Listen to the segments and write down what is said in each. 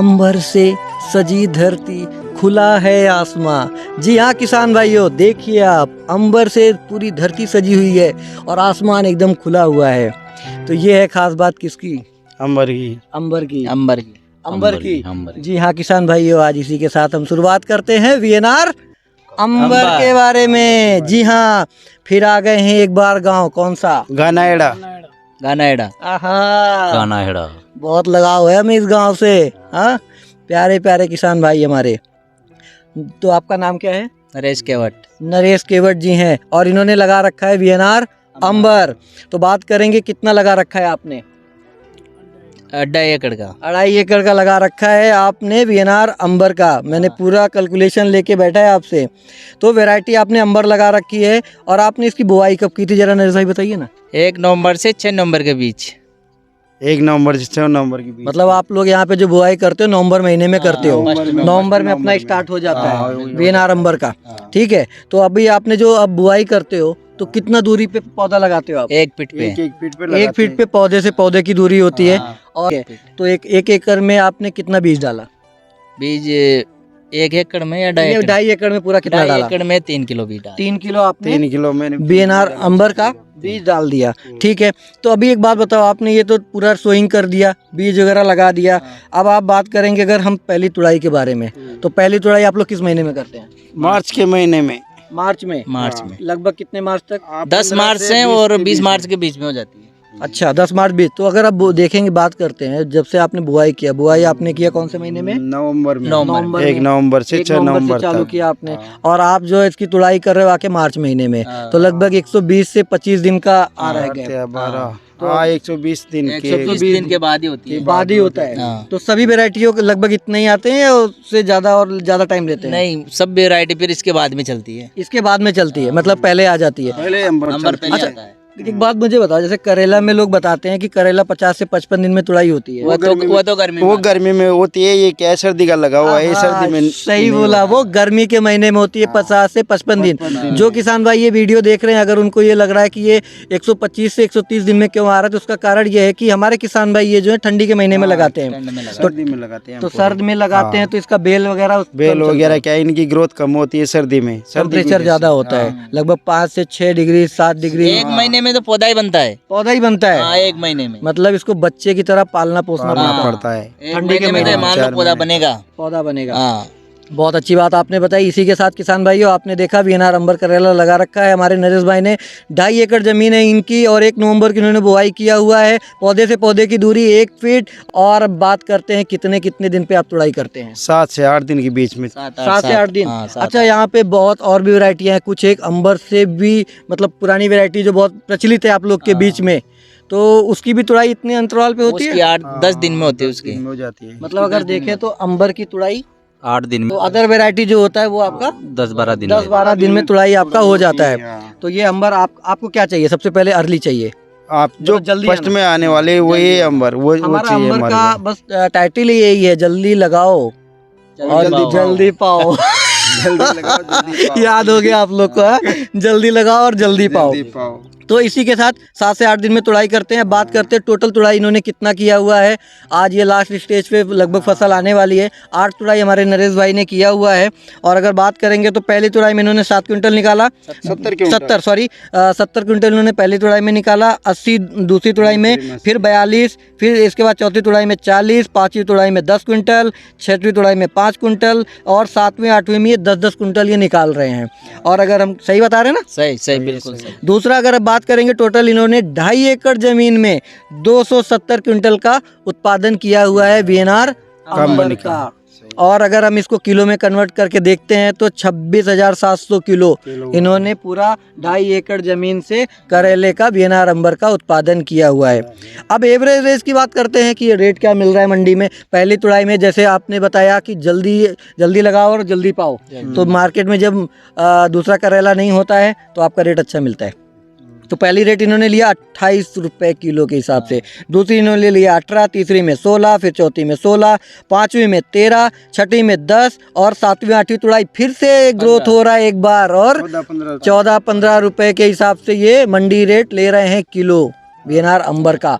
अंबर से सजी धरती, खुला है आसमां। जी हाँ किसान भाइयों, देखिए आप, अंबर से पूरी धरती सजी हुई है और आसमान एकदम खुला हुआ है। तो ये है खास बात किसकी? अंबर की। अंबर की। अंबर की। अंबर की। अंबर जी हाँ किसान भाइयों, आज इसी के साथ हम शुरुआत करते हैं वीएनआर अंबर के बारे में। जी हाँ, फिर आ गए हैं एक बार गांव, कौन सा? गानाएड़ा। गानाएड़ा। आहा, गानाएड़ा। बहुत लगाव है हमें इस गांव से। हाँ, प्यारे प्यारे किसान भाई हमारे। तो आपका नाम क्या है? नरेश केवट। नरेश केवट जी हैं और इन्होंने लगा रखा है वीएनआर अंबर। तो बात करेंगे कितना लगा रखा है आपने? 2.5 एकड़ का। 2.5 एकड़ का लगा रखा है आपने वीएनआर अंबर का। मैंने पूरा कैलकुलेशन लेके बैठा है आपसे। तो वैरायटी आपने अंबर लगा रखी है और आपने इसकी बुआई कब की थी, जरा नरेश भाई बताइए ना। 1 नवंबर से 6 नवंबर के बीच। 1 नवंबर से 6 नवंबर के बीच। मतलब आप लोग यहाँ पे जो बुआई करते हो नवंबर महीने में करते हो। नवंबर में अपना स्टार्ट हो जाता है वीएनआर अंबर का। ठीक है, तो अभी आपने जो अब बुआई करते हो तो कितना दूरी पे पौधा लगाते हो आप? 1 फीट पे। 1 फीट पे 1 फीट पे पौधे से पौधे की दूरी होती है। और तो एक एकड़ में आपने कितना बीज डाला? बीज 1 एकड़ में या 2.5 एकड़? 2.5 एकड़ में पूरा कितना 2.5 डाला? एकड़ में 3 किलो बीज डाला। 3 किलो आपने 3 किलो मैंने वीएनआर अंबर का बीज डाल दिया। ठीक है, तो अभी एक बात बताओ, आपने ये तो पूरा सोइंग कर दिया, बीज वगैरह लगा दिया। अब आप बात करेंगे अगर हम पहली तुड़ाई के बारे में, तो पहली तुड़ाई आप लोग किस महीने में करते हैं? मार्च के महीने में। मार्च में। मार्च में लगभग कितने मार्च तक? 10 मार्च से और 20 मार्च के बीच में हो जाती है। अच्छा, 10 मार्च बीच। तो अगर अब देखेंगे, बात करते हैं, जब से आपने बुआई किया, बुआई आपने किया कौन से महीने में? नवंबर में। नवंबर 1 नवंबर से 6 नवंबर चालू तक किया आपने। और आप जो है इसकी तुड़ाई कर रहे हो आके मार्च महीने में, तो लगभग 120 से 25 दिन का आ रहा है। 12 हाँ 120 दिन के 120 दिन के बाद ही होती है। बाद ही होता है। हाँ। तो सभी वेराइटियों के लगभग इतने ही आते हैं या उससे ज्यादा और ज्यादा टाइम लेते हैं? नहीं, सब वैरायटी फिर इसके बाद में चलती है। इसके बाद में चलती है, मतलब पहले आ जाती है। पहले अंबर अंबर पहले अच्छा, आता है। एक बात मुझे बताओ, जैसे करेला में लोग बताते हैं कि करेला 50 से 55 दिन में तुड़ाई होती है। वो तो गर्मी वो में। गर्मी में होती है। ये क्या सर्दी का लगा हुआ है, ये सर्दी में सही बोला, वो गर्मी के महीने में होती है 50 से 55 दिन। जो किसान भाई ये वीडियो देख रहे हैं, अगर उनको ये लग रहा है कि ये 125 से 130 दिन में क्यों आ रहा है, तो उसका कारण ये है कि हमारे किसान भाई ये जो है ठंडी के महीने में लगाते हैं। सर्दी में लगाते हैं। तो सर्द में लगाते हैं तो इसका बेल वगैरह, बेल वगैरह क्या है, इनकी ग्रोथ कम होती है सर्दी में। टेम्परेचर ज्यादा होता है, लगभग 5 से 6 डिग्री 7 डिग्री 1 महीने में तो पौधा ही बनता है। पौधा ही बनता है। हाँ, 1 महीने में। मतलब इसको बच्चे की तरह पालना पोसना पड़ता है। 1 महीने में तो मान लो पौधा बनेगा। पौधा बनेगा। हाँ। बहुत अच्छी बात आपने बताई। इसी के साथ किसान भाइयों, आपने देखा वीएनआर अंबर करेला लगा रखा है हमारे नरेश भाई ने। 2.5 एकड़ जमीन है इनकी और 1 नवंबर की इन्होंने बुआई किया हुआ है। पौधे से पौधे की दूरी 1 फीट। और अब बात करते हैं कितने कितने दिन पे आप तुड़ाई करते हैं? 7 से 8 दिन के बीच में। 7 से 8 दिन। हाँ, अच्छा, यहाँ पे बहुत और भी वैरायटियाँ हैं, कुछ एक अंबर से भी मतलब पुरानी वैरायटी जो बहुत प्रचलित है आप लोग के बीच में, तो उसकी भी तुड़ाई इतने अंतराल पे होती उसकी है? 8-10 दिन में होती है उसकी। हो जाती है। मतलब अगर देखें तो अंबर की तुड़ाई 8 दिन तो अदर वैरायटी जो होता है वो आपका 10-12 दिन 10-12 दिन में तुड़ाई आपका हो जाता है। तो ये अंबर आपको क्या चाहिए? सबसे पहले अर्ली चाहिए। आप जो जल्दी फर्स्ट में आने वाले वही अंबर, वो हमारा चाहिए अंबर हमारे का को। बस टाइटल ही यही है, जल्दी लगाओ और जल्दी पाओ। जल्दी लगाओ, जल्दी पाओ। याद हो गया आप लोग को, हाँ? जल्दी लगाओ और जल्दी पाओ। जल्दी पाओ। तो इसी के साथ 7 से 8 दिन में तुड़ाई करते हैं। बात करते हैं टोटल तुड़ाई इन्होंने कितना किया हुआ है। आज ये लास्ट स्टेज पे लगभग फसल आने वाली है। 8 तुड़ाई हमारे नरेश भाई ने किया हुआ है। और अगर बात करेंगे तो पहली तुड़ाई में इन्होंने 7 क्विंटल निकाला, 70 क्विंटल इन्होंने पहली तुड़ाई में निकाला, 80 दूसरी तुड़ाई में, फिर 42, फिर इसके बाद चौथी तुड़ाई में 40, पाँचवीं तुड़ाई में 10 क्विंटल, छठवीं तुड़ाई में 5 क्विंटल और 7वीं 8वीं में ये 10-10 क्विंटल ये निकाल रहे हैं। और अगर हम सही बता रहे हैं ना? सही बिल्कुल सही। दूसरा अगर बात करेंगे, टोटल इन्होंने 2.5 एकड़ जमीन में 270 क्विंटल का उत्पादन किया हुआ है वीएनआर अंबर का। और अगर हम इसको किलो में कन्वर्ट करके देखते हैं तो 26,700 किलो इन्होंने पूरा 2.5 एकड़ जमीन से करेले का वीएनआर अंबर का उत्पादन किया हुआ है। अब एवरेज रेट की बात करते हैं कि ये रेट क्या मिल रहा है मंडी में। पहली तुड़ाई में जैसे आपने बताया कि जल्दी लगाओ और जल्दी पाओ, तो मार्केट में जब दूसरा करेला नहीं होता है तो आपका रेट अच्छा मिलता है। तो पहली रेट इन्होंने लिया 28 रुपए किलो के हिसाब से, दूसरी इन्होंने लिया 18, तीसरी में 16, फिर चौथी में 16, पाँचवीं में 13, छठी में 10 और 7वीं 8वीं तुड़ाई फिर से ग्रोथ हो रहा है एक बार और 14-15 रुपए के हिसाब से ये मंडी रेट ले रहे हैं किलो वीएनआर अंबर का।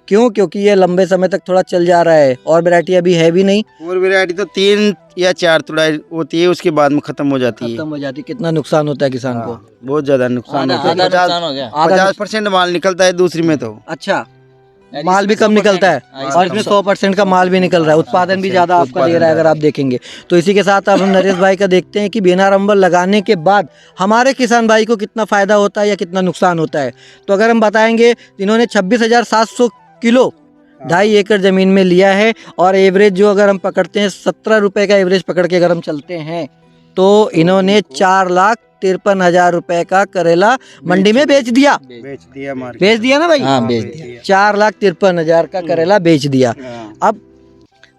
क्यों? क्योंकि ये लंबे समय तक थोड़ा चल जा रहा है और वैरायटी अभी है भी नहीं, और वैरायटी तो 3 या 4 तुड़ाई होती है, उसके बाद में खत्म हो जाती है। खत्म हो जाती। कितना नुकसान होता है किसान को? हाँ, बहुत ज्यादा नुकसान आधा होता है। नुकसान हो गया। 50% माल निकलता है दूसरी में तो। अच्छा, माल भी कम निकलता है और इसमें 100% का माल भी निकल रहा है, उत्पादन भी ज़्यादा आपका दे रहा है अगर आप देखेंगे तो। इसी के साथ अब हम नरेश भाई का देखते हैं कि बीएनआर अंबर लगाने के बाद हमारे किसान भाई को कितना फ़ायदा होता है या कितना नुकसान होता है। तो अगर हम बताएंगे, इन्होंने 26,700 किलो 2.5 एकड़ ज़मीन में लिया है और एवरेज जो अगर हम पकड़ते हैं 17 रुपये का एवरेज पकड़ के अगर हम चलते हैं तो इन्होंने 4,53,000 रुपये का करेला मंडी में बेच दिया। बेच दिया मार्केट। बेच दिया ना भाई? हाँ बेच दिया। 4,53,000 का करेला बेच दिया। हाँ। अब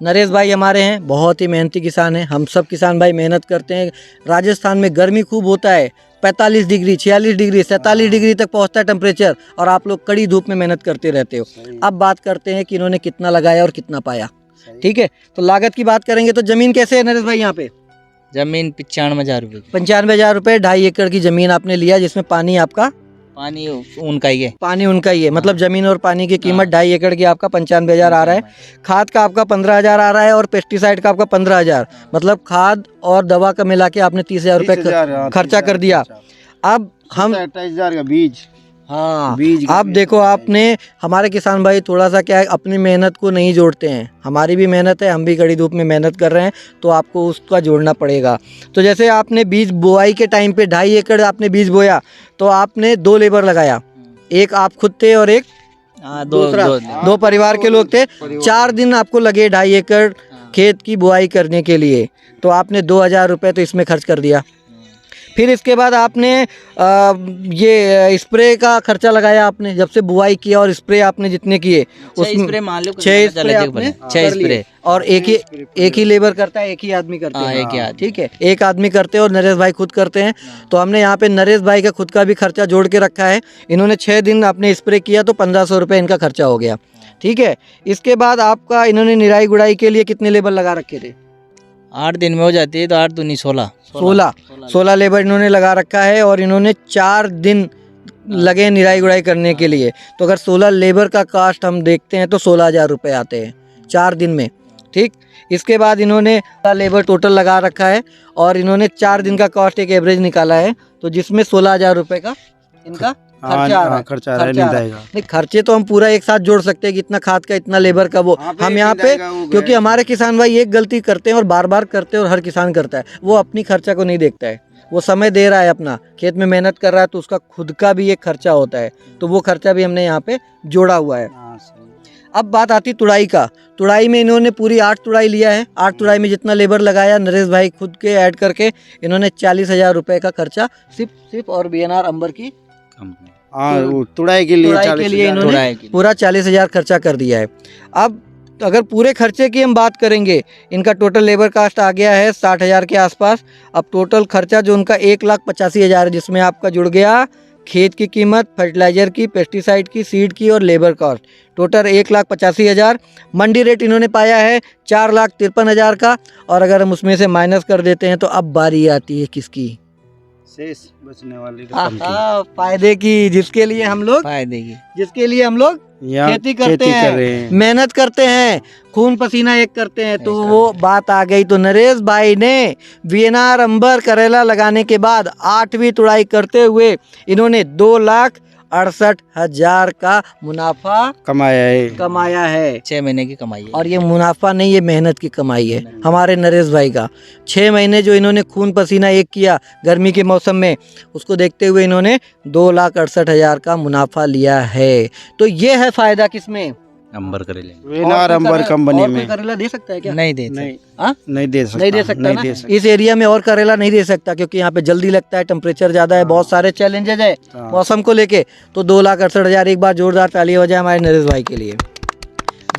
नरेश भाई हमारे हैं, बहुत ही मेहनती किसान हैं, हम सब किसान भाई मेहनत करते हैं। राजस्थान में गर्मी खूब होता है, 45 डिग्री 46 डिग्री 47 डिग्री तक पहुंचता है टेम्परेचर, और आप लोग कड़ी धूप में मेहनत करते रहते हो। अब बात करते हैं कि इन्होंने कितना लगाया और कितना पाया। ठीक है, तो लागत की बात करेंगे तो ज़मीन कैसे है नरेश भाई? यहाँ पे जमीन 95,000 रुपये। 95,000 रुपये 2.5 एकड़ की ज़मीन आपने लिया, जिसमें पानी आपका पानी उनका ही है। पानी उनका ही है, मतलब ज़मीन और पानी की कीमत 2.5 एकड़ की आपका 95,000 आ रहा है। खाद का आपका 15,000 आ रहा है और पेस्टिसाइड का आपका 15,000, मतलब खाद और दवा का मिला के आपने 30,000 रुपये खर्चा कर दिया। अब हम 28,000 का बीज। हाँ, बीज आप देखो, आपने हमारे किसान भाई थोड़ा सा क्या है, अपनी मेहनत को नहीं जोड़ते हैं। हमारी भी मेहनत है, हम भी कड़ी धूप में मेहनत कर रहे हैं, तो आपको उसका जोड़ना पड़ेगा। तो जैसे आपने बीज बोआई के टाइम पे 2.5 एकड़ आपने बीज बोया, तो आपने 2 लेबर लगाया, एक आप खुद थे और एक दूसरा, दो परिवार के लोग थे। 4 दिन आपको लगे 2.5 एकड़ खेत की बुआई करने के लिए, तो आपने 2,000 रुपये तो इसमें खर्च कर दिया। फिर इसके बाद आपने ये स्प्रे का खर्चा लगाया आपने, जब से बुआई किया और स्प्रे आपने जितने किए उसमें 6 स्प्रे आपने 6 स्प्रे, और एक ही लेबर करता है, एक ही आदमी करते हैं। एक ही आदमी। ठीक है, एक आदमी करते हैं और नरेश भाई खुद करते हैं। तो हमने यहाँ पे नरेश भाई का खुद का भी खर्चा जोड़ के रखा है। इन्होंने 6 दिन आपने स्प्रे किया तो 1,500 रुपये इनका खर्चा हो गया। ठीक है, इसके बाद आपका इन्होंने निराई गुड़ाई के लिए कितने लेबर लगा रखे थे? 8 दिन में हो जाती है, तो 8 दूनी 16 16 लेबर इन्होंने लगा रखा है और इन्होंने 4 दिन लगे निराई गुड़ाई करने के लिए। तो अगर 16 लेबर का कास्ट हम देखते हैं तो 16,000 रुपये आते हैं 4 दिन में। ठीक, इसके बाद इन्होंने लेबर टोटल लगा रखा है और इन्होंने 4 दिन का कॉस्ट एक एवरेज निकाला है, तो जिसमें 16,000 रुपये का इनका खर्चा आ रहा है। खर्चा आ रहा है, नहीं जाएगा। नहीं, खर्चे तो हम पूरा एक साथ जोड़ सकते हैं कि इतना खाद का, इतना लेबर का, वो हम यहाँ पे, क्योंकि हमारे किसान भाई एक गलती करते हैं और बार बार करते हैं और हर किसान करता है, वो अपनी खर्चा को नहीं देखता है। वो समय दे रहा है, अपना खेत में मेहनत कर रहा है, तो उसका खुद का भी एक खर्चा होता है, तो वो खर्चा भी हमने यहाँ पे जोड़ा हुआ है। अब बात आती तुड़ाई का। तुड़ाई में इन्होंने पूरी 8 तुड़ाई लिया है। 8 तुड़ाई में जितना लेबर लगाया नरेश भाई खुद के ऐड करके, इन्होंने 40,000 रुपये का खर्चा सिर्फ और बीएनआर अंबर की वो तुड़ाई के लिए इन्होंने पूरा 40,000 खर्चा कर दिया है। अब अगर पूरे खर्चे की हम बात करेंगे, इनका टोटल लेबर कास्ट आ गया है 60,000 के आसपास। अब टोटल खर्चा जो उनका 1,85,000 है, जिसमें आपका जुड़ गया खेत की कीमत, फर्टिलाइजर की, पेस्टिसाइड की, सीड की और लेबर कॉस्ट, टोटल 1,85,000। मंडी रेट इन्होंने पाया है 4,53,000 का, और अगर हम उसमें से माइनस कर देते हैं तो अब बारी आती है किसकी? शेष बचने वाली फायदे की, जिसके लिए हम लोग खेती करते हैं, मेहनत करते हैं, खून पसीना एक करते हैं। तो वो बात आ गई। तो नरेश भाई ने बीएनआर अंबर करेला लगाने के बाद 8वीं तुड़ाई करते हुए इन्होंने 2,68,000 का मुनाफा कमाया है। 6 महीने की कमाई है। और ये मुनाफा नहीं, ये मेहनत की कमाई है हमारे नरेश भाई का। 6 महीने जो इन्होंने खून पसीना एक किया गर्मी के मौसम में, उसको देखते हुए इन्होंने 2,68,000 का मुनाफा लिया है। तो ये है फायदा किसमें? अंबर करेले। बीएनआर अंबर कंपनी में। करेला दे सकता है क्या? नहीं दे नहीं दे सकता ना। इस एरिया में और करेला नहीं दे सकता, क्योंकि यहाँ पे जल्दी लगता है, टेम्परेचर ज़्यादा है, बहुत सारे चैलेंजेज है मौसम को लेके। तो 2,68,000, एक बार जोरदार ताली हो जाए हमारे नरेश भाई के लिए।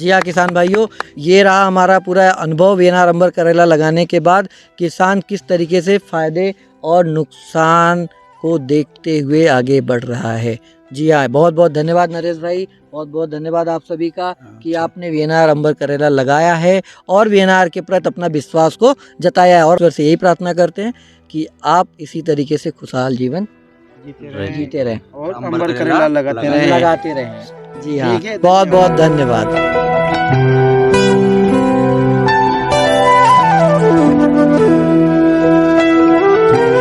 जी हाँ किसान भाइयों, ये रहा हमारा पूरा अनुभव बीएनआर अंबर करेला लगाने के बाद किसान किस तरीके से फ़ायदे और नुकसान को देखते हुए आगे बढ़ रहा है। जी हाँ, बहुत बहुत धन्यवाद नरेश भाई, बहुत बहुत धन्यवाद आप सभी का कि आपने बीएनआर अंबर करेला लगाया है और बीएनआर के प्रति अपना विश्वास को जताया है। और से यही प्रार्थना करते हैं कि आप इसी तरीके से खुशहाल जीवन जीते रहें और अंबर करेला लगाते रहें। जी हाँ, ठीक है, बहुत बहुत धन्यवाद।